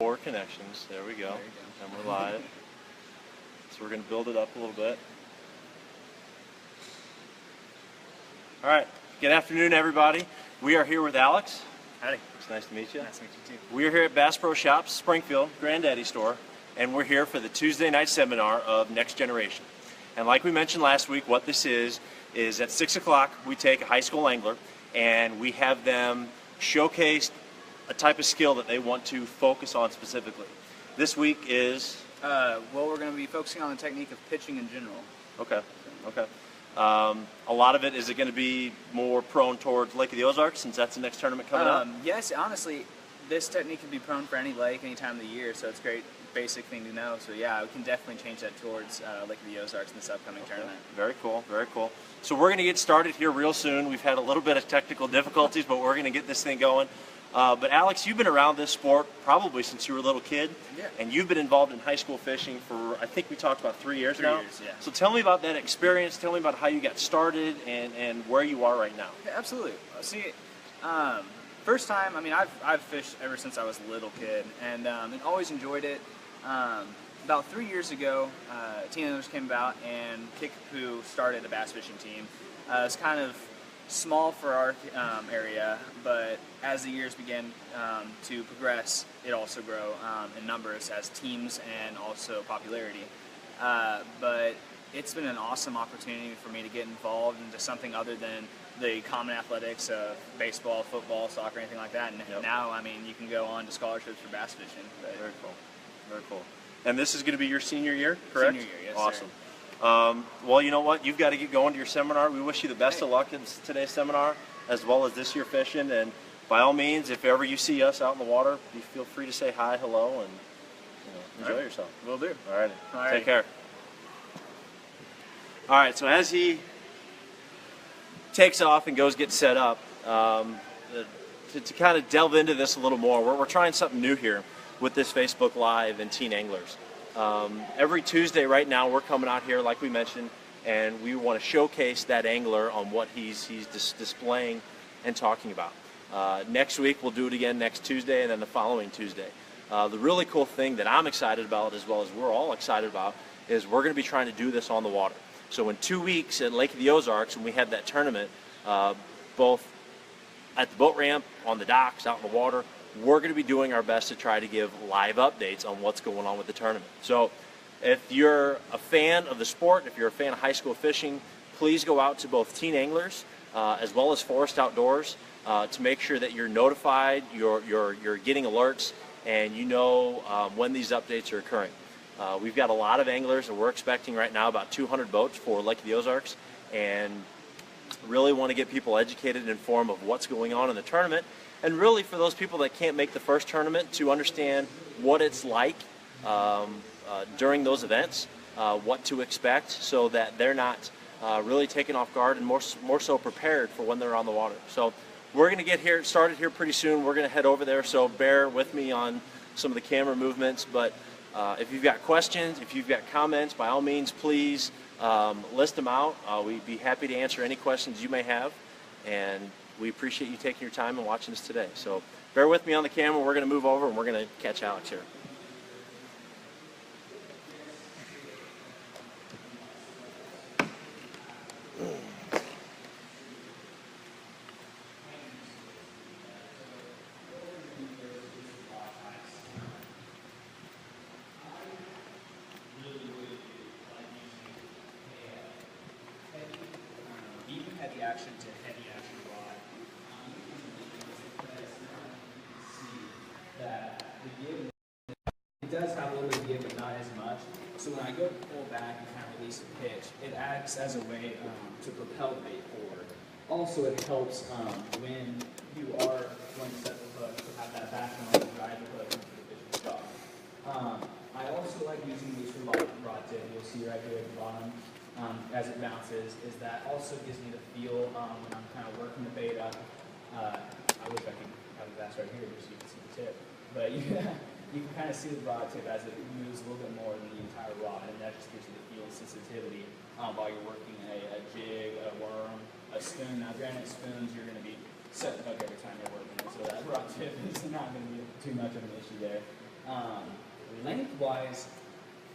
4 connections. There we go. And we're live. So we're going to build it up a little bit. All right. Good afternoon, everybody. We are here with Alex. Howdy. It's nice to meet you. Nice to meet you too. We are here at Bass Pro Shops, Springfield, Granddaddy store, and we're here for the Tuesday night seminar of Next Generation. And like we mentioned last week, what this is at 6 o'clock we take a high school angler and we have them showcase a type of skill that they want to focus on specifically. This week is... well, we're going to be focusing on the technique of pitching in general. Okay, okay. A lot of it, is it going to be more prone towards Lake of the Ozarks since that's the next tournament coming up? Yes, honestly, this technique can be prone for any lake, any time of the year, so it's a great basic thing to know. So yeah, we can definitely change that towards Lake of the Ozarks in this upcoming tournament. Very cool, very cool. So we're going to get started here real soon. We've had a little bit of technical difficulties, but we're going to get this thing going. But Alex, you've been around this sport probably since you were a little kid, yeah. And you've been involved in high school fishing for, I think we talked about 3 years now. 3 years, yeah. So tell me about that experience, tell me about how you got started and where you are right now. Yeah, absolutely. See, first time, I mean, I've fished ever since I was a little kid, and always enjoyed it. About 3 years ago, Teen Anglers came about, and Kickapoo started a bass fishing team. It's kind of small for our area, but as the years began to progress, it also grew in numbers as teams and also popularity. But it's been an awesome opportunity for me to get involved into something other than the common athletics of baseball, football, soccer, anything like that. And yep. Now, I mean, you can go on to scholarships for bass fishing. But very cool. Very cool. And this is going to be your senior year, correct? Senior year, yes, awesome. Sir. Well, you know what? You've got to get going to your seminar. We wish you the best of luck in today's seminar, as well as this year fishing. And by all means, if ever you see us out in the water, you feel free to say hi, hello, and enjoy yourself. Will do. All right. All Take care. All right. So as he takes off and goes get set up, to kind of delve into this a little more, we're trying something new here with this Facebook Live and Teen Anglers. Every Tuesday right now we're coming out here like we mentioned, and we want to showcase that angler on what he's displaying and talking about. Next week we'll do it again next Tuesday, and then the following Tuesday. The really cool thing that I'm excited about, as well as we're all excited about, is we're going to be trying to do this on the water. So in 2 weeks at Lake of the Ozarks, when we have that tournament, both at the boat ramp, on the docks, out in the water, we're going to be doing our best to try to give live updates on what's going on with the tournament. So if you're a fan of the sport, if you're a fan of high school fishing, please go out to both Teen Anglers as well as Forest Outdoors to make sure that you're notified, you're getting alerts, and you know when these updates are occurring. We've got a lot of anglers, and we're expecting right now about 200 boats for Lake of the Ozarks, and really want to get people educated and informed of what's going on in the tournament. And really, for those people that can't make the first tournament, to understand what it's like during those events, what to expect, so that they're not really taken off guard and more so prepared for when they're on the water. So we're going to get started here pretty soon. We're going to head over there, so bear with me on some of the camera movements. But if you've got questions, if you've got comments, by all means, please list them out. We'd be happy to answer any questions you may have. And we appreciate you taking your time and watching us today. So bear with me on the camera. We're going to move over and we're going to catch Alex here. Medium heavy action to heavy action rod. That the give, it does have a little bit of give, but not as much. So when I go to pull back and kind of release a pitch, it acts as a way to propel the bait forward. Also, it helps when you are going to set the hook to have that back on and drive the hook into the fish's jaw. I also like using these for rod tip. You'll see right here at the bottom. As it bounces, is that also gives me the feel when I'm kind of working the bait up. I wish I could have the bass right here just so you can see the tip. But you can kind of see the rod tip as it moves a little bit more than the entire rod, and that just gives you the feel and sensitivity while you're working a jig, a worm, a spoon. Now, granted, spoons, you're going to be setting the hook every time you're working it, so that rod tip is not going to be too much of an issue there. Um, Lengthwise,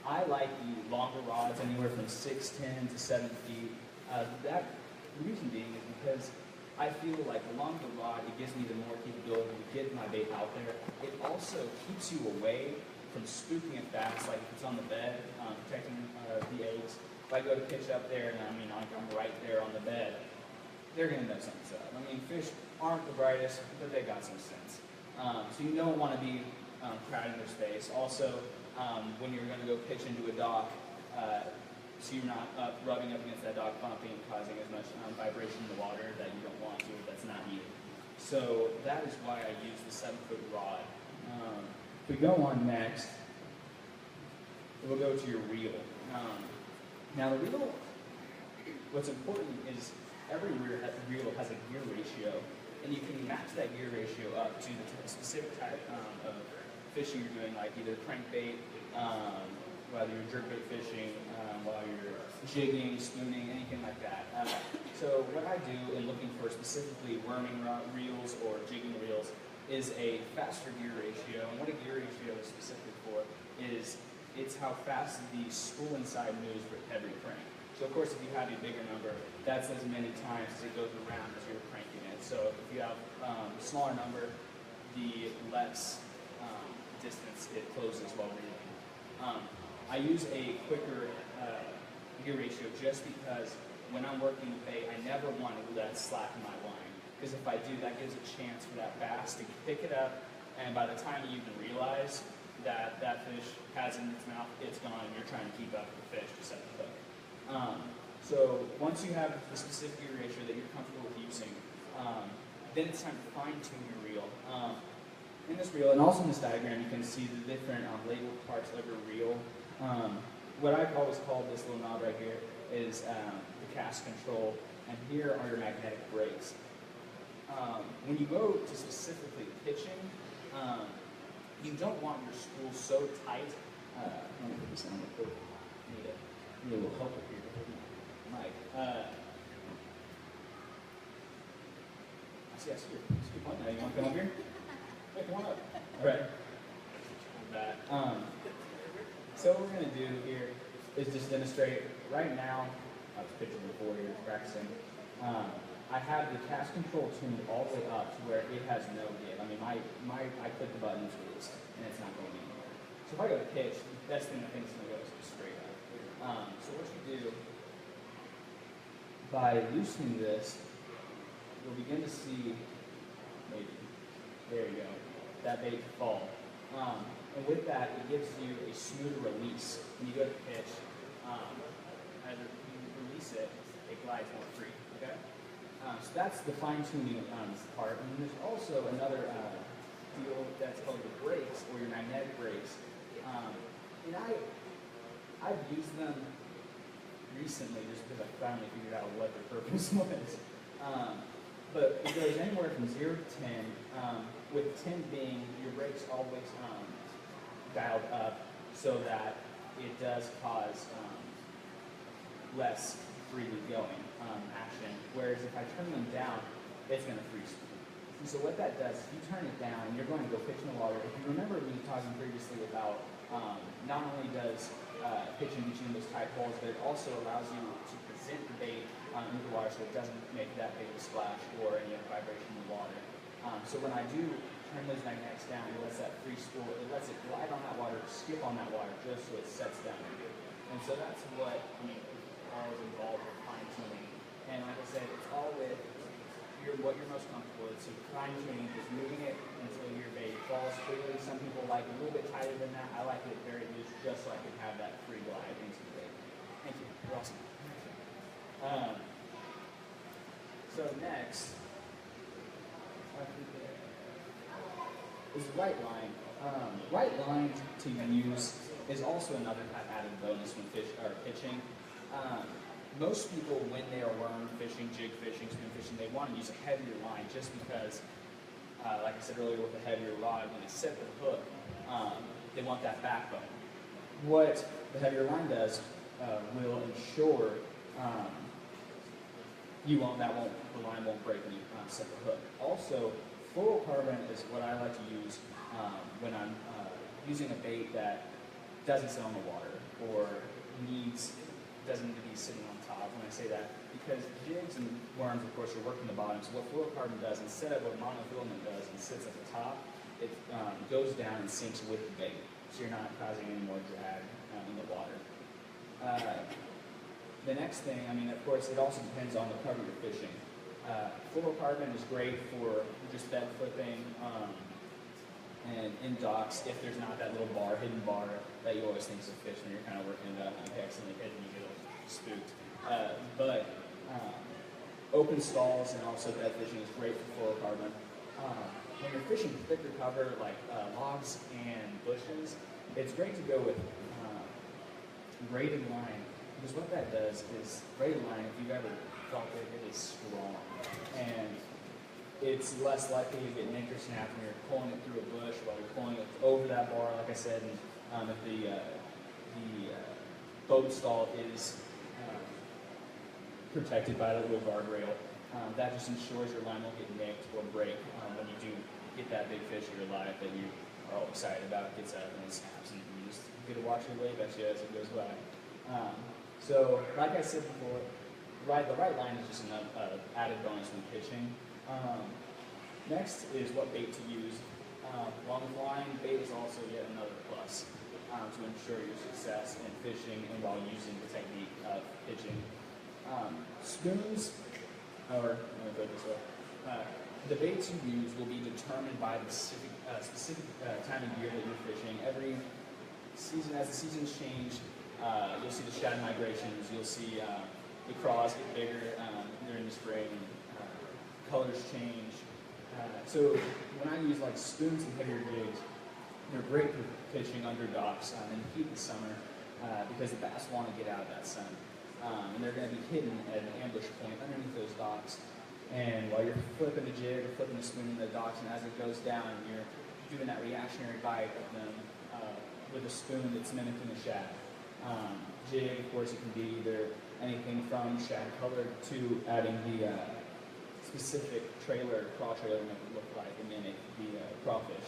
I like the longer rods, anywhere from 6'10" to 7 feet. That reason being is because I feel like the longer the rod, it gives me the more capability to get my bait out there. It also keeps you away from spooking it fast, like if it's on the bed, protecting the eggs. If I go to pitch up there and I'm right there on the bed, they're going to know something's up. I mean, fish aren't the brightest, but they got some sense. So you don't want to be crowding their space. Also, when you're going to go pitch into a dock, so you're not rubbing up against that dock, bumping, and causing as much vibration in the water that you don't want to, that's not needed. So that is why I use the 7-foot rod. If we go on next, we'll go to your reel. Now the reel, what's important is every reel has a gear ratio, and you can match that gear ratio up to the specific type of fishing you're doing, like either crankbait, whether you're jerkbait fishing, while you're jigging, spooning, anything like that. So what I do in looking for specifically worming reels or jigging reels is a faster gear ratio. And what a gear ratio is specific for is it's how fast the spool inside moves for every crank. So of course, if you have a bigger number, that's as many times as it goes around as you're cranking it. So if you have a smaller number, the less distance it closes while reeling. I use a quicker gear ratio just because when I'm working with bait, I never want to let slack in my line. Because if I do, that gives a chance for that bass to pick it up, and by the time you even realize that that fish has it in its mouth, it's gone, and you're trying to keep up with the fish to set the hook. So once you have the specific gear ratio that you're comfortable with using, then it's time to fine-tune your reel. In this reel, and also in this diagram, you can see the different labeled parts of your reel. What I've always called this little knob right here is the cast control, and here are your magnetic brakes. When you go to specifically pitching, you don't want your spool so tight. Let me put this on real quick. Need a little help up here. Mike. I see you. It's a good point now. You want to come up here? Hey, come on up. All right. So what we're going to do here is just demonstrate. Right now, I was pitching before here, practicing. I have the cast control tuned all the way up to where it has no give. I mean, I click the button, it's released, and it's not going anywhere. So if I go to pitch, the best thing I think is going to go is straight up. So what you do, by loosening this, you'll begin to see, maybe, there you go, that bait fall. And with that, it gives you a smoother release. When you go to pitch, as you release it, it glides more free, okay? So that's the fine-tuning part. And then there's also another deal that's called the brakes, or your magnetic brakes. And I've used them recently just because I finally figured out what their purpose was. But it goes anywhere from 0 to 10, with 10 being your brakes always dialed up so that it does cause less freely going action. Whereas if I turn them down, it's going to freeze. And so what that does, if you turn it down and you're going to go pitch in the water, if you remember me talking previously about not only does pitching get you in those tight holes, but it also allows you to present the bait into the water so it doesn't make that big of a splash or any vibration in the water. So when I do turn those magnetics down, it lets that free spool, it lets it glide on that water, skip on that water just so it sets down. And so that's what all is involved with fine-tuning. And like I said, it's all with what you're most comfortable with. So fine-tuning is moving it until your bait falls freely. Some people like it a little bit tighter than that. I like it very loose just so I can have that free glide into the bait. Thank you. You're awesome. So next is right line. Right line to use is also another added bonus when pitching. Most people, when they are worm fishing, jig fishing, spoon fishing, they want to use a heavier line just because, like I said earlier, with a heavier rod, when they set the hook, they want that backbone. What the heavier line does will ensure the line won't break when you set the hook. Also, fluorocarbon is what I like to use when I'm using a bait that doesn't sit on the water or doesn't need to be sitting on top. When I say that, because jigs and worms, of course, are working the bottom. So what fluorocarbon does, instead of what monofilament does and sits at the top, it goes down and sinks with the bait. So you're not causing any more drag in the water. The next thing, I mean, of course, it also depends on the cover you're fishing. Fluorocarbon is great for just bed flipping and in docks if there's not that little hidden bar that you always think is a fish when you're kind of working it up and you accidentally hit and you get spooked. But open stalls and also bed fishing is great for fluorocarbon. When you're fishing thicker cover like logs and bushes, it's great to go with braided line, because what that does is braided line, if you've ever felt it, it is strong. And it's less likely to get an anchor snap when you're pulling it through a bush while you're pulling it over that bar, like I said, and if the boat stall is protected by the little guardrail. That just ensures your line won't get nicked or break when you do get that big fish in your life that you are all excited about, gets out and it snaps, and you just get to watch your wave at you as it goes by. So, like I said before, the right line is just an added bonus when pitching. Next is what bait to use. Long line bait is also yet another plus to ensure your success in fishing and while using the technique of pitching. Spoons, or let me put it this way, the baits you use will be determined by the specific time of year that you're fishing. Every season, as the seasons change, you'll see the shad migrations, you'll see the craws get bigger during the spring, colors change. So when I use like spoons and heavier jigs, they're great for fishing under docks in the heat of the summer because the bass want to get out of that sun. And they're going to be hidden at an ambush point underneath those docks. And while you're flipping the jig or flipping the spoon in the docks, and as it goes down, you're doing that reactionary bite of them with a spoon that's mimicking a shad. Jig, of course, it can be either anything from shad color to adding the specific craw trailer to make it look like and mimic the crawfish.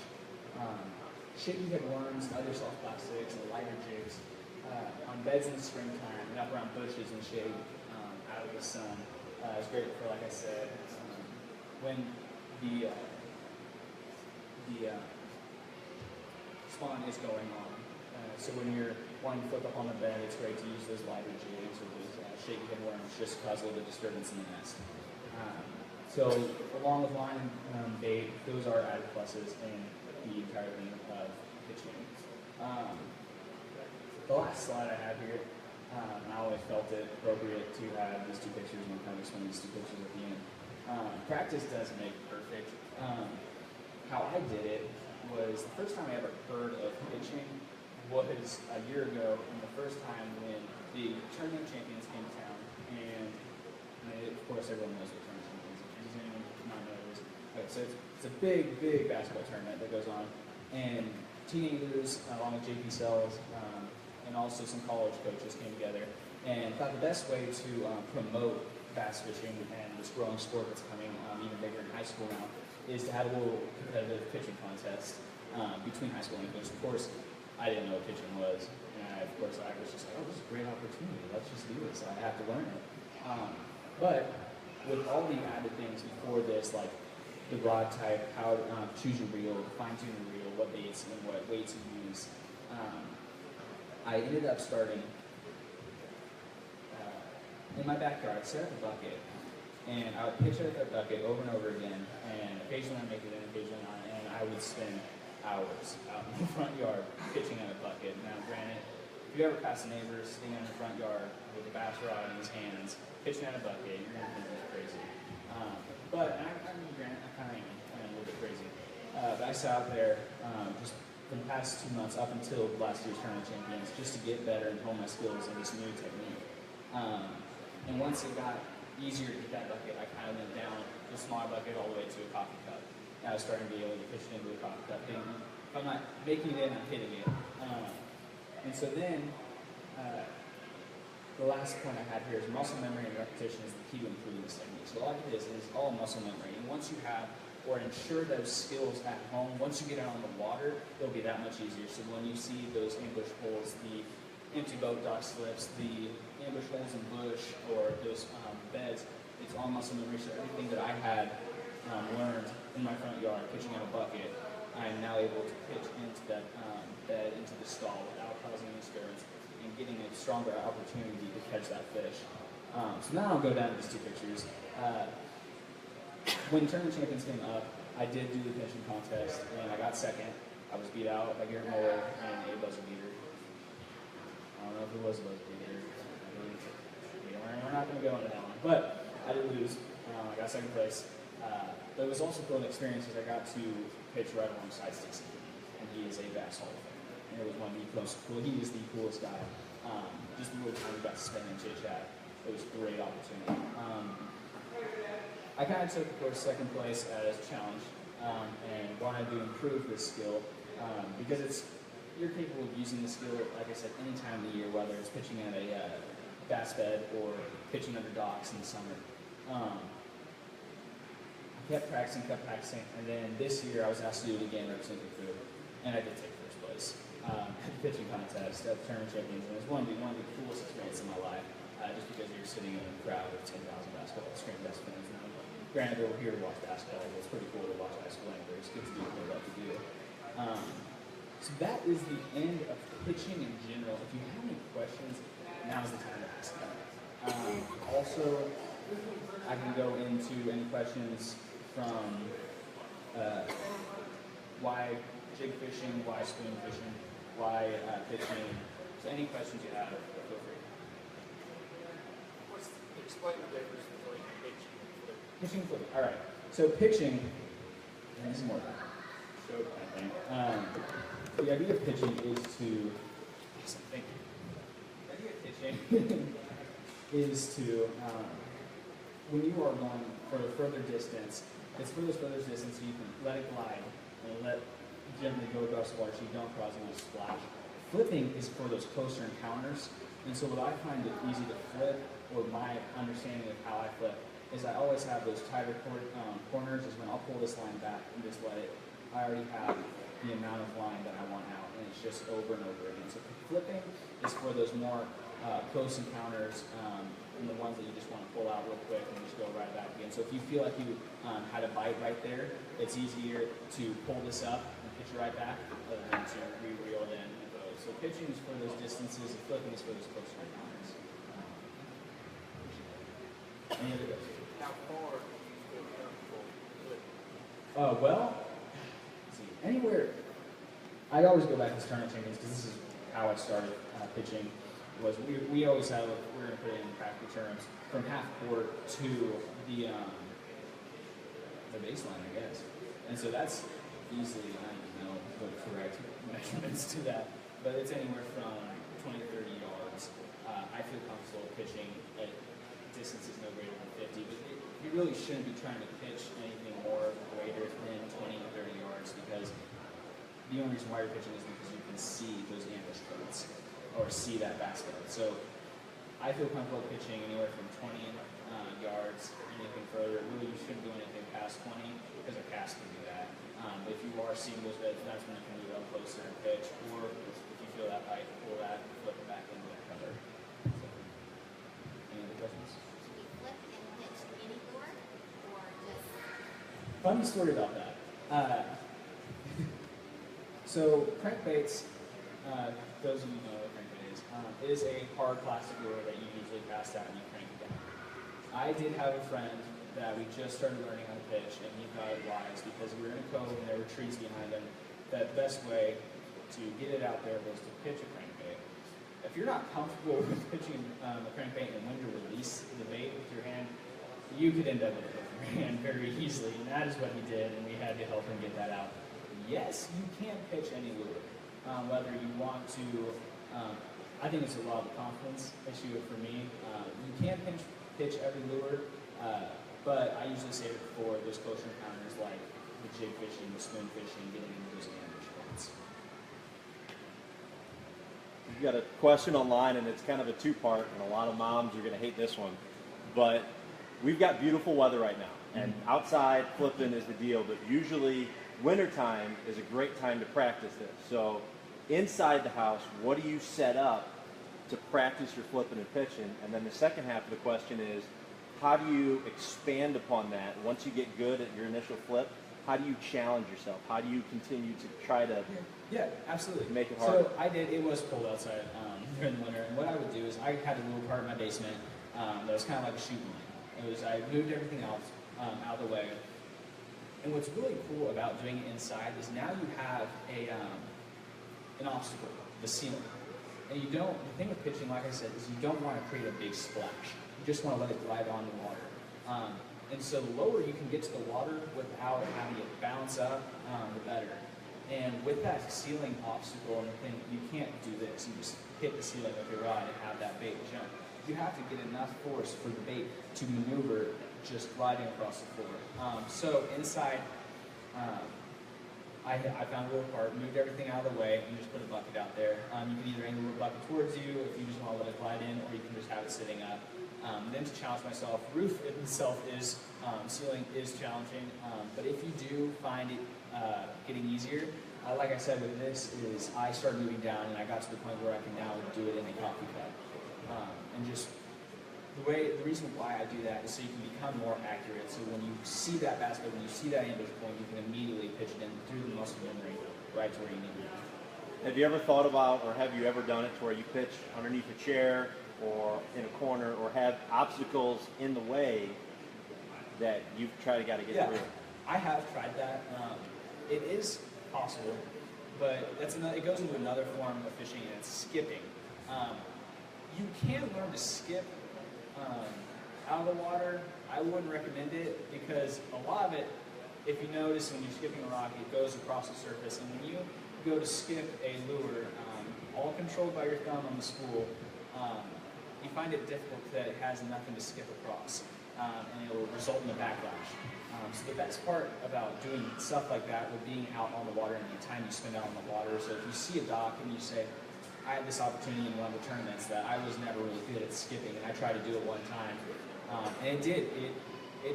Shaky head worms and other soft plastics and lighter jigs on beds in the springtime and up around bushes and shade out of the sun is great for, like I said, when the spawn is going on. So when you're wanting to flip up on the bed, it's great to use those lighter jigs or those shaky head worms just to cause a little bit of disturbance in the nest. So along with line and bait, those are added pluses in the entire thing of pitching. The last slide I have here, I always felt it appropriate to have these two pictures, and I'll kind of explain these two pictures at the end. Practice does make perfect. How I did it was the first time I ever heard of pitching was a year ago, and the first time when the tournament champions came to town, and of course everyone knows what tournament champions are. Does anyone not know this? Okay, so it's a big basketball tournament that goes on, and teenagers, along with JP Sells, and also some college coaches came together and thought the best way to promote bass fishing and this growing sport that's coming even bigger in high school now is to have a little competitive pitching contest between high school and coaches. Of course, I didn't know what pitching was, and I was just like, oh, this is a great opportunity. Let's just do this. I have to learn it. But with all the added things before this, like the rod type, how to choose your reel, fine-tune your reel, what baits and what weights you use, I ended up starting in my backyard, set up a bucket, and I would pitch it at that bucket over and over again, and occasionally I'd make it in, occasionally not, and I would spend hours out in the front yard pitching at a bucket. Now, granted, if you ever pass a neighbor sitting in the front yard with a bass rod in his hands, pitching at a bucket, you're going to think he's crazy. But I mean, granted, I kind of am a little bit crazy. But I sat out there just for the past 2 months up until last year's tournament champions just to get better and hone my skills in this new technique. And once it got easier to get that bucket, I kind of went down the smaller bucket all the way to a coffee cup. And I was starting to be able to pitch it into a coffee cup. And if I'm not making it in, I'm hitting it. And so then, the last point I had here is muscle memory and repetition is the key to improving this technique. So all it is all muscle memory. And once you have or ensure those skills at home. Once you get out on the water, it'll be that much easier. So when you see those ambush holes, the empty boat dock slips, the ambush holes in bush, or those beds, it's all muscle memory. So everything that I had learned in my front yard, pitching in a bucket, I am now able to pitch into that bed, into the stall without causing any disturbance and getting a stronger opportunity to catch that fish. So now I'll go down to these two pictures. When Tournament Champions came up, I did do the pitching contest, and I got second. I was beat out by Garrett Moore and a buzzer beater. I don't know if it was a buzzer beater. We're not going to go into that one. But I did lose. I got second place. But it was also cool experience because I got to pitch right alongside Stixon, and he is a Bass Hall of Famer. And it was one of the most cool. He is the coolest guy. Just the little time we got to spend and chit chat. It was a great opportunity. I kind of took, of course, second place as a challenge and wanted to improve this skill because you're capable of using the skill, like I said, any time of the year, whether it's pitching at a bass bed or pitching under docks in the summer. I kept practicing, and then this year I was asked to do it again, represent Kickapoo, and I did take first place at the pitching contest at the Tournament Champions, and it was one of the coolest experiences in my life, just because you're sitting in a crowd of 10,000 basketball screen best fans. Now, granted, we're here to watch basketball, but it's pretty cool to watch high school anglers. Get to do what they love to do. So that is the end of pitching in general. If you have any questions, now's the time to ask them. Also, I can go into any questions from why jig fishing, why spoon fishing, why pitching. So any questions you have, feel free. Explain the difference between pitching and flipping. Pitching, flipping. All right. So pitching, and this is more show kind of thing. The idea of pitching is to, awesome, thank you. The idea of pitching is to, when you are going for a further distance, it's for those further distance so you can let it glide and let gently go across the water so you don't cause any splash. Flipping is for those closer encounters, and so what I find it easy to flip, or my understanding of how I flip, is I always have those tighter corners, is when I'll pull this line back and just let it, I already have the amount of line that I want out, and it's just over and over again. So flipping is for those more close encounters, and the ones that you just want to pull out real quick and just go right back again. So if you feel like you had a bite right there, it's easier to pull this up and pitch it right back than to re-reel it in and go. So pitching is for those distances, and flipping is for those closer encounters. Any other questions? How far do you feel comfortable flipping? Well, let's see, anywhere. I always go back to Tournament Champions because this is how I started pitching. Was we always have, we're going to put it in practical terms, from half court to the baseline, I guess. And so that's easily, I don't even know the correct measurements to that, but it's anywhere from 20 to 30 yards. I feel comfortable pitching at distances no greater than 50, but you really shouldn't be trying to pitch anything more greater than 20 to 30 yards because the only reason why you're pitching is because you can see those ambush boats or see that basket. So I feel comfortable pitching anywhere from 20 yards, anything further. Really, you shouldn't do anything past 20 because a cast can do that. But if you are seeing those beds, that's when you can move up closer and pitch. Or if you feel that height, pull that, flip it back into that cover. So, any other questions? Do you flip and pitch any lure, or just? Funny story about that. So crankbaits, those of you who know what a crankbait is a hard plastic lure that you usually cast out and you crank it down. I did have a friend that we just started learning how to pitch, and he thought it wise because we were in a cove and there were trees behind him. That the best way to get it out there was to pitch a crankbait. If you're not comfortable with pitching a crankbait and when to release the bait with your hand, you could end up with it with your hand very easily, and that is what he did, and we had to help him get that out. Yes, you can pitch any lure, whether you want to. I think it's a lot of confidence issue for me. You can pitch every lure, but I usually save it for those closer encounters like the jig fishing, the spoon fishing, getting into those ambush spots. We've got a question online, and it's kind of a two-part, and a lot of moms are going to hate this one. But we've got beautiful weather right now, and outside flipping is the deal, but usually wintertime is a great time to practice this. So inside the house, what do you set up to practice your flipping and pitching? And then the second half of the question is, how do you expand upon that once you get good at your initial flip? How do you challenge yourself? How do you continue to try to absolutely make it harder? So I did. It was cold outside during the winter, and what I would do is I had a little part in my basement that was kind of like a shooting line. It was I moved everything else out of the way, and what's really cool about doing it inside is now you have an obstacle, the ceiling, and you don't. The thing with pitching, like I said, is you don't want to create a big splash. You just want to let it glide on the water. And so the lower you can get to the water without having it bounce up, the better. And with that ceiling obstacle and the thing, you can't do this. You just hit the ceiling with your rod and have that bait jump. You have to get enough force for the bait to maneuver just gliding across the floor. So inside, I found a little part, moved everything out of the way, and just put a bucket out there. You can either angle the bucket towards you if you just want to let it glide in, or you can just have it sitting up. Then to challenge myself, roof itself is, ceiling is challenging, but if you do find it getting easier, like I said with this, is I started moving down and I got to the point where I can now do it in a coffee cup. And just the reason why I do that is so you can become more accurate. So when you see that basket, when you see that ambush point, you can immediately pitch it in through the muscle memory right to where you need it. Have you ever thought about, or have you ever done it to where you pitch underneath a chair or in a corner, or have obstacles in the way that you've got to get through? I have tried that. It is possible, but it goes into another form of fishing, and it's skipping. You can learn to skip out of the water. I wouldn't recommend it because a lot of it, if you notice when you're skipping a rock, it goes across the surface, and when you go to skip a lure, all controlled by your thumb on the spool, you find it difficult that it has nothing to skip across, and it will result in a backlash. So the best part about doing stuff like that with being out on the water and the time you spend out on the water, so if you see a dock and you say, I had this opportunity in one of the tournaments that I was never really good at skipping, and I tried to do it one time, and it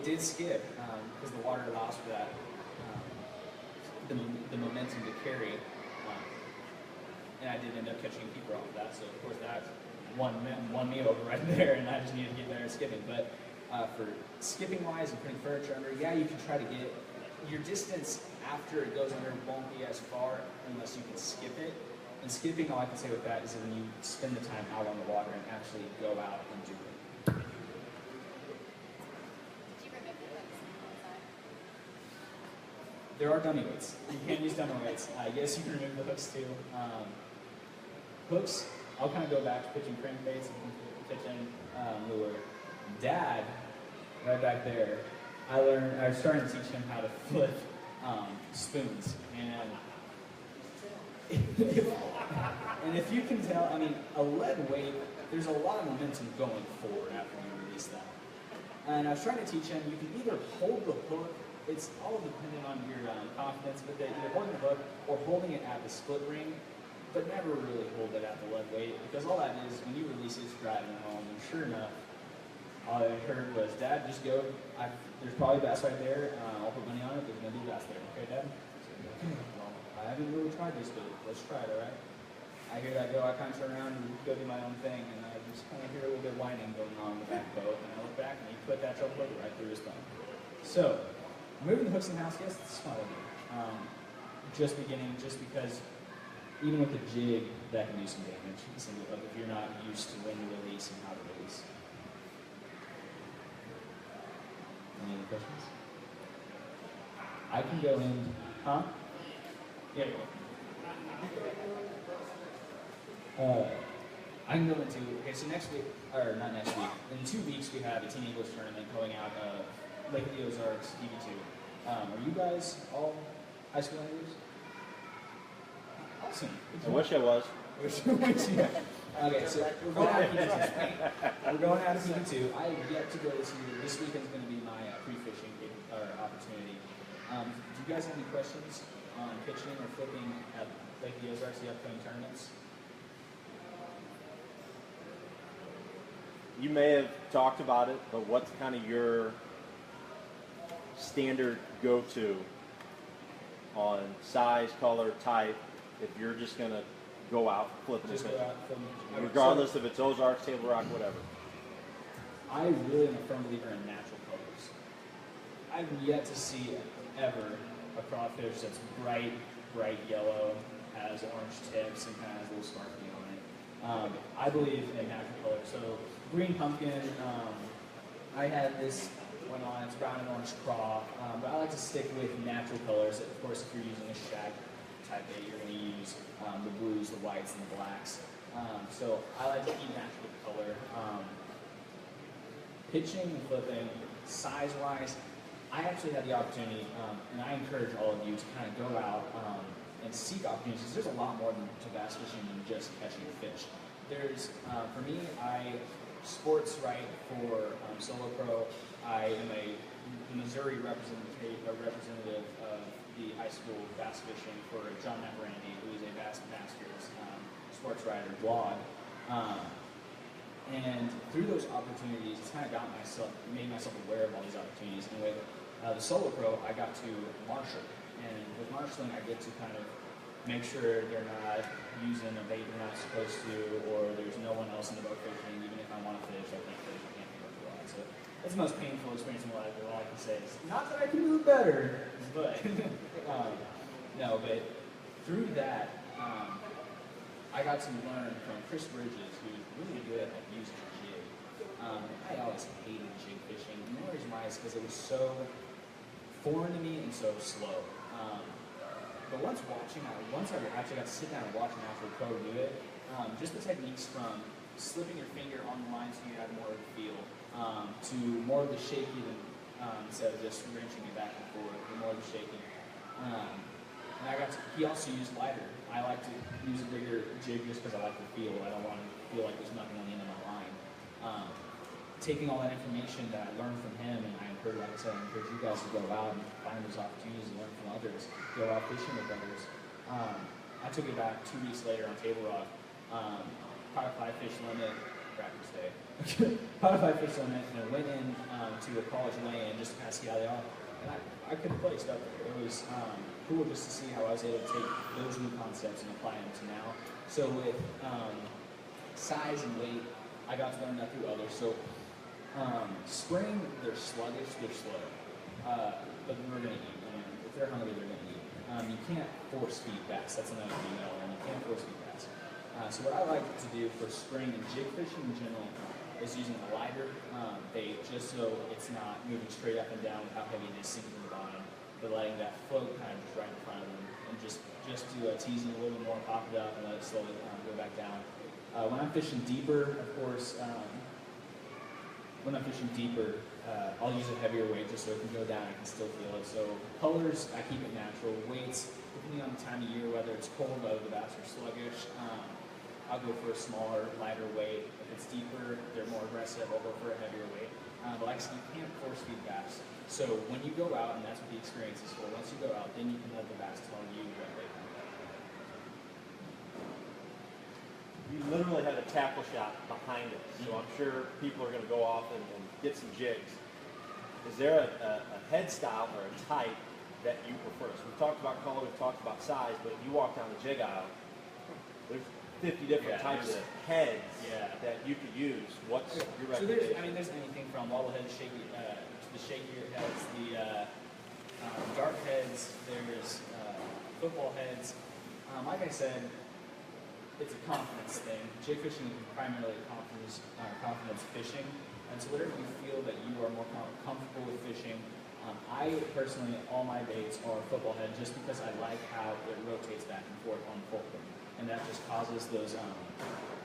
did skip, because the water allows for that, the momentum to carry, and I did end up catching a keeper off of that, so of course that won me over right there, and I just needed to get better at skipping. But for skipping wise and putting furniture under, yeah, you can try to get your distance after it goes under won't be as far unless you can skip it. And skipping, all I can say with that is when you spend the time out on the water and actually go out and do it. Did you remove the hooks inside? There are dummy weights. You can use dummy weights. Yes, you can remove the hooks too. Hooks, I'll kind of go back to pitching crankbaits and pitching lure. Dad, right back there, I was starting to teach him how to flip spoons. And if you can tell, I mean, a lead weight, there's a lot of momentum going forward after you release that. And I was trying to teach him, you can either hold the hook, it's all dependent on your confidence, but either holding the hook or holding it at the split ring, but never really hold it at the lead weight, because all that is, when you release it, it's driving home, and sure enough, all I heard was, Dad, just go, there's probably bass right there, I'll put money on it, there's going to be bass there, okay, Dad? Well, I haven't really tried this, but let's try it, all right? I hear that go, I kind of turn around and go do my own thing, and I just kind of hear a little bit of whining going on in the back boat, and I look back, and he put that trouble hook right through his thumb. So, moving the hooks in the house, yes, it's fun to do. Just beginning, just because even with the jig, that can do some damage, a single hook, if you're not used to when to release and how to release. Any other questions? I can go in, huh? Yeah, I can go into, okay, so next week, or not next week, in 2 weeks we have a Teen English tournament going out of Lake of the Ozarks, DB2. Are you guys all high school anglers? Awesome. I wish I was. Okay, so we're going out of PB2. We're going out of PB2. I have yet to go this year. This weekend's going to be my pre-fishing opportunity. Do you guys have any questions on pitching or flipping at Lake of the Ozarks, the upcoming tournaments? you may have talked about it, but what's kind of your standard go-to on size, color, type, if you're just going to go out flipping and Just go fishing? out from Regardless if it's Ozarks, Table Rock, whatever. I really am a firm believer in natural colors. I've yet to see ever a crawfish that's bright yellow, has orange tips, and kind of has a little sparkly on it. I believe in natural colors. So green pumpkin, I had this one on, it's brown and orange craw, but I like to stick with natural colors. Of course, if you're using a shag type bait, you're going to use the blues, the whites, and the blacks. So I like to keep natural color. Pitching and flipping, size-wise, I actually had the opportunity, and I encourage all of you to kind of go out and seek opportunities. There's a lot more to bass fishing than just catching a fish. There's, for me, I sports write for Solo Pro. I am a Missouri representative of the high school bass fishing for John Brandy, who is a Bass Masters sports writer blog. And through those opportunities, it's kind of made myself aware of all these opportunities. And with the Solo Pro, I got to marshal. And with marshaling, I get to kind of make sure they're not using a bait they're not supposed to, or there's no one else in the boat fishing. Even if I want to fish, I can't fish, I can't pick up the rod. So it's the most painful experience in my life. All I can say is, not that I can do it better, but no, but through that, I got to learn from Chris Bridges, who's really good at using a jig. I always hated jig fishing. And the reason why is because it was so foreign to me and so slow. But once I actually got to sit down and watch an actual pro do it, just the techniques from slipping your finger on the line so you have more of the feel, to more of the shaking instead of just wrenching it back and forth, the more of the shaking. And he also used lighter. I like to use a bigger jig just because I like the feel. I don't want to feel like there's nothing on the end of my line. Taking all that information that I learned from him, and I encourage you guys to go out and find those opportunities to learn from others, go out fishing with others. I took it back 2 weeks later on Table Rock, caught a 5-fish limit, practice day. Caught a 5-fish limit, and I went in to a college lay-in just to kind of see how they are. And I could have placed up there. It was cool just to see how I was able to take those new concepts and apply them to now. So with size and weight, I got to learn that through others. So spring, they're sluggish, they're slow, but they're going to eat. And if they're hungry, they're going to eat. You can't force feed bass. That's another thing, and you can't force feed bass. So what I like to do for spring and jig fishing in general is using a lighter bait, just so it's not moving straight up and down with how heavy it is sinking to the bottom, but letting that float kind of just right in front of them, and just do teasing a little bit more, pop it up, and let it slowly go back down. When I'm fishing deeper, of course, I'll use a heavier weight just so it can go down, I can still feel it. So colors, I keep it natural. Weights, depending on the time of year, whether it's cold, whether the bass are sluggish, I'll go for a smaller, lighter weight. If it's deeper, they're more aggressive, I'll go for a heavier weight. But like I said, you can't force feed bass. So when you go out, and that's what the experience is for, once you go out, then you can let the bass tell you what they want. You literally had a tackle shot behind it, so I'm sure people are going to go off and get some jigs. Is there a head style or a type that you prefer? So we've talked about color, we've talked about size, but if you walk down the jig aisle, there's 50 different types of heads that you could use. What's your recommendation? So there's anything from bobbleheads, the shakier heads, the dart heads, there's football heads. Like I said, it's a confidence thing. Jig fishing is primarily confidence fishing, and so whatever you feel that you are more comfortable with fishing. I personally, all my baits are football head just because I like how it rotates back and forth on fulcrum. And that just causes those,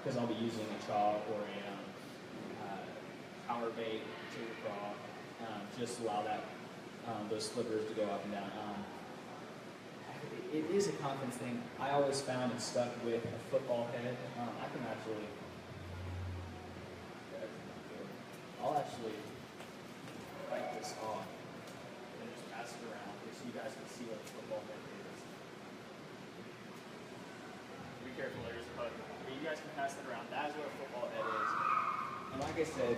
because I'll be using a chaw or a power bait to craw, just allow that those slippers to go up and down. It is a confidence thing. I always found and stuck with a football head. I'll actually wipe this off and just pass it around so you guys can see what the football head is. Be careful, there's a hook. But you guys can pass it around. That's what a football head is. And like I like I said,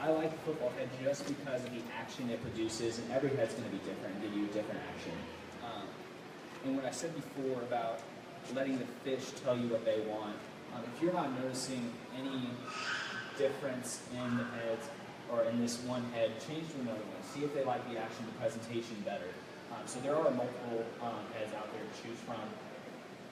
I like the football head just because of the action it produces, and every head's going to be different and give you a different action. And what I said before about letting the fish tell you what they want, if you're not noticing any difference in the heads or in this one head, change to another one. See if they like the action, the presentation better. So there are multiple heads out there to choose from.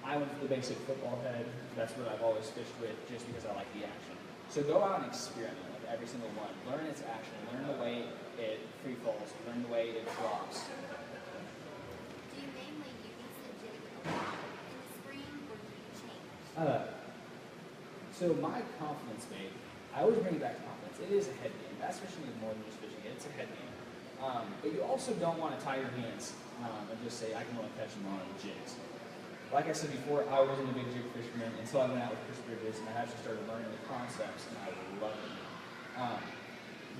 I went for the basic football head. That's what I've always fished with just because I like the action. So go out and experiment with every single one. Learn its action. Learn the way it free falls. Learn the way it drops. Do you mainly use the jig a lot in the spring, or do you change? So my confidence bait, I always bring it back to confidence. It is a head game. Bass fishing is more than just fishing. It's a head game. But you also don't want to tie your hands and just say, I can only catch them on jigs. Like I said before, I wasn't a big jig fisherman until I went out with Chris Bridges and I actually started learning the concepts, and I love them.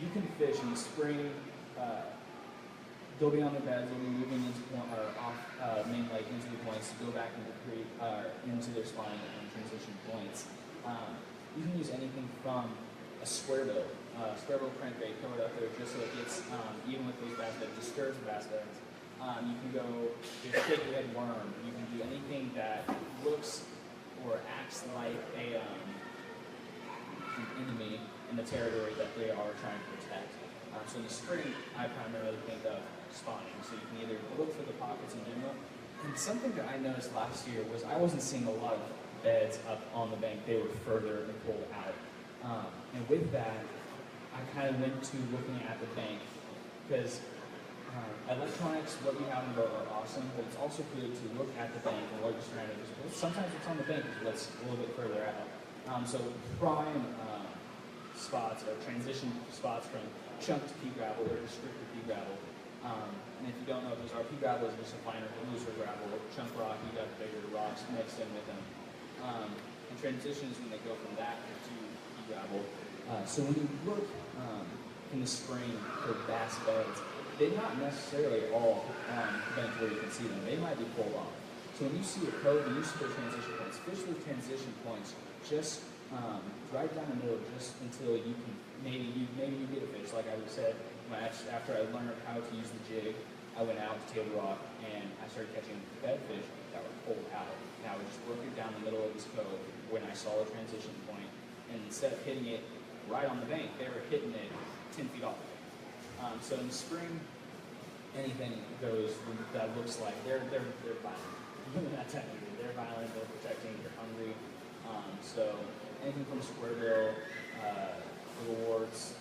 You can fish in the spring. They'll be on the beds. They'll be moving into off main lake into the points to go back into the creek, into their spine and transition points. You can use anything from a square bill crankbait, throw it up there just so it gets even with those bass beds, disturbs the bass beds. You can go just shaky head worm. You can do anything that looks or acts like an enemy in the territory that they are trying to protect. So in the spring, I primarily think of spawning. So you can either look for the pockets in general. And something that I noticed last year was I wasn't seeing a lot of beds up on the bank. They were further and pulled out. And with that, I kind of went to looking at the bank because electronics, what you have in the boat are awesome, but it's also good to look at the bank and what you're trying to do. Sometimes what's on the bank is what's a little bit further out. So prime spots or transition spots from chunk to pea gravel or restricted pea gravel. And if you don't know what those are, pea gravel is just a finer, looser gravel. Chunk rock, you got bigger rocks mixed in with them. And transitions when they go from that to pea gravel. So when you look in the spring for bass beds, they're not necessarily all bent where you can see them. They might be pulled off. So when you see a cove, when you see those transition points, fish those transition points just right down the middle, just until you can maybe you get a fish. Like I said, after I learned how to use the jig, I went out to Table Rock and I started catching bed fish that were pulled out. And I would just work it down the middle of this cove when I saw a transition point, and instead of hitting it right on the bank, they were hitting it 10 feet off. So in the spring, anything goes that looks like they're violent. That time of year, they're violent. They're protecting. They're hungry. So anything from square bill, rewards,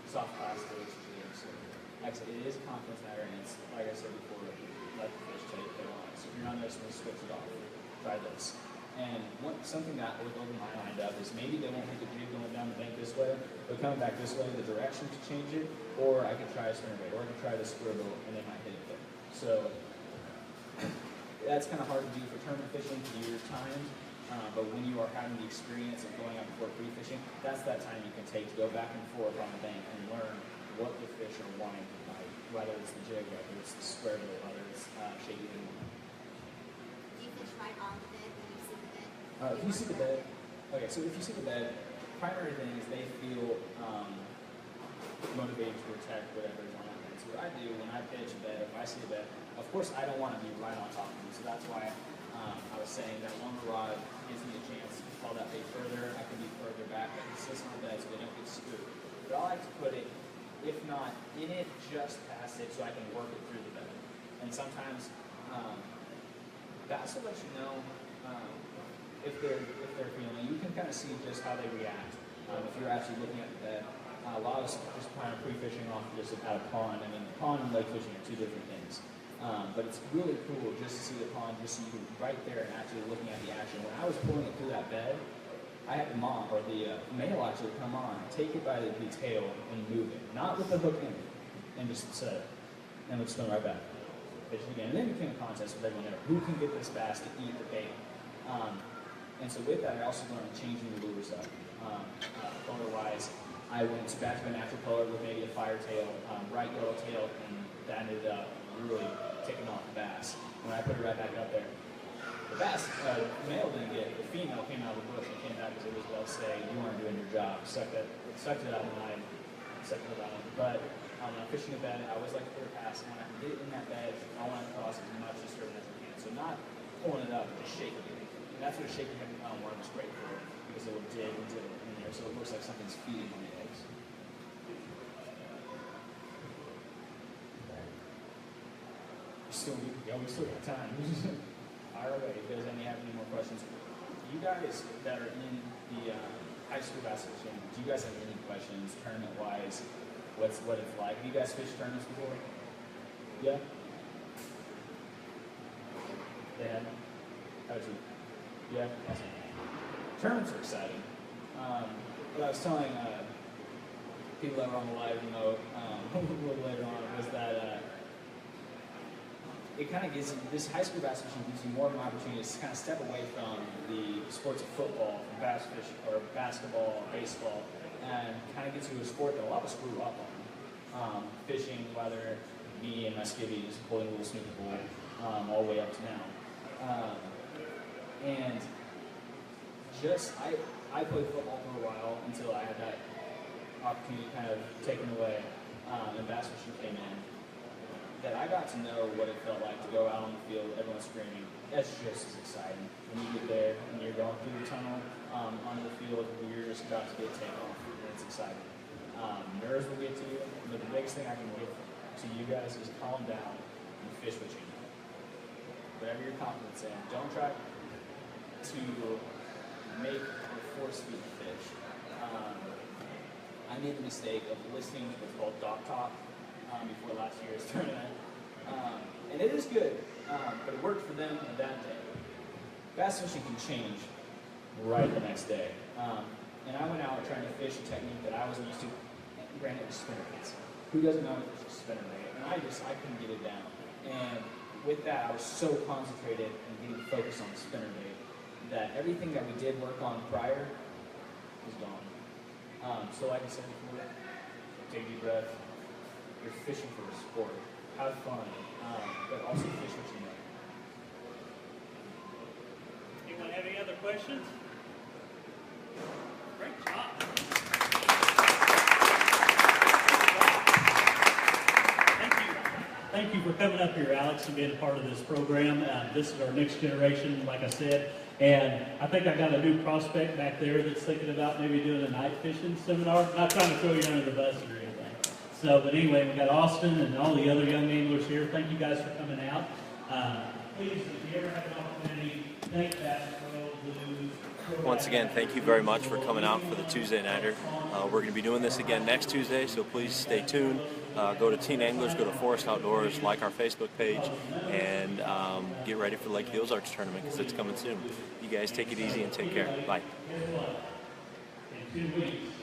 soft plastics, jigs. Like I said, it is a confidence matter, and it's like I said before, let the fish take what they want. So if you're not noticing, switch it off. Try this. And something that would open my mind up is maybe they won't hit the jig going down the bank this way, but coming back this way, the direction to change it, or I could try a spinnerbait, or I could try the square bill, and they might hit it there. So that's kind of hard to do for tournament fishing to do your time, but when you are having the experience of going out before free fishing, that's that time you can take to go back and forth on the bank and learn what the fish are wanting to bite, whether it's the jig, whether it's the square bill, whether it's shaky head worm. Do you fish right on the bed when you see the bed? If you see the bed, okay, so if you see the bed, primary thing is they feel motivated to protect whatever is on that bed. So what I do when I pitch a bed, if I see a bed, of course I don't want to be right on top of them, so that's why I was saying that longer rod gives me a chance to follow that bait further. I can be further back, I can sit on the bed so they don't get spooked. But I like to put it, if not in it, just past it so I can work it through the bed. And sometimes bass will let you know if they're feeling. You can kind of see just how they react if you're actually looking at the bed. A lot of us just kind of pre-fishing off just at a pond. I mean, pond and lake fishing are two different things. But it's really cool just to see the pond, just so you can right there and actually looking at the action. When I was pulling it through that bed, I had the mom or the male actually come on, take it by the tail and move it, not with the hook in it, and just set it, and let's go right back. Fish it again, and then it became a contest with everyone there. Who can get this bass to eat the bait? And so with that, I also learned changing the lures up. Color-wise, I went back to a natural color with maybe a fire tail, bright yellow tail, and that ended up really taking off the bass. When I put it right back up there, the bass, the male didn't get it. The female came out of the bush and came back because it was well say, you weren't doing your job. Suck that sucked it out, and I sucked it out. But when I'm fishing a bed, I always like to put a pass, and when I can get it in that bed, I want to cross as much disturbance as I can. So not pulling it up, but just shaking it. And that's what a shaking worm is great for, because it will dig into it in there, so it looks like something's feeding on the eggs. We still got time. Fire away if there's have any more questions. You guys that are in the high school basketball team, do you guys have any questions tournament-wise? What it's like? Have you guys fished tournaments before? Yeah? They had? How did you? Yeah? Awesome. Tournaments are exciting. What I was telling people that were on the live remote a little later on was that it kind of gives you, this high school basketball team gives you more of an opportunity to kind of step away from the sports of football, from bass fishing, or basketball, baseball, and kind of gets you a sport that a lot of us grew up on. Fishing, whether me and my skivvies pulling a little snooker bowl, all the way up to now. And just, I played football for a while until I had that opportunity kind of taken away, and bass fishing came in. That I got to know what it felt like to go out on the field, everyone's screaming. That's just as exciting. When you get there and you're going through the tunnel onto the field, where you're just about to get takeoff, and it's exciting. Nerves will get to you, but the biggest thing I can give to you guys is calm down and fish what you know. Whatever your confidence in, don't try to make or force feed the fish. I made the mistake of listening to what's called Doc Talk before last year's tournament. And it is good, but it worked for them on that day. Bass fishing can change right the next day. And I went out trying to fish a technique that I wasn't used to. Granted, it was spinner baits. Who doesn't know how to fish a spinner bait? And I couldn't get it down. And with that, I was so concentrated and getting focused on the spinner bait that everything that we did work on prior was gone. So like I said before, take a deep breath. You're fishing for a sport. Have fun, but also fish what you know. Anyone have any other questions? Great job. Thank you for coming up here, Alex, and being a part of this program. This is our next generation, like I said, and I think I got a new prospect back there that's thinking about maybe doing a night fishing seminar. Not trying to throw you under the bus or anything. So, but anyway, we got Austin and all the other young anglers here. Thank you guys for coming out. Please, if you ever have an opportunity, thank Bass Pro, Blue. Once again, thank you very much for coming out for the Tuesday Nighter. We're going to be doing this again next Tuesday, so please stay tuned. Go to Teen Anglers, go to Forest Outdoors, like our Facebook page, and get ready for Lake the Ozarks tournament because it's coming soon. You guys take it easy and take care. Bye. In 2 weeks.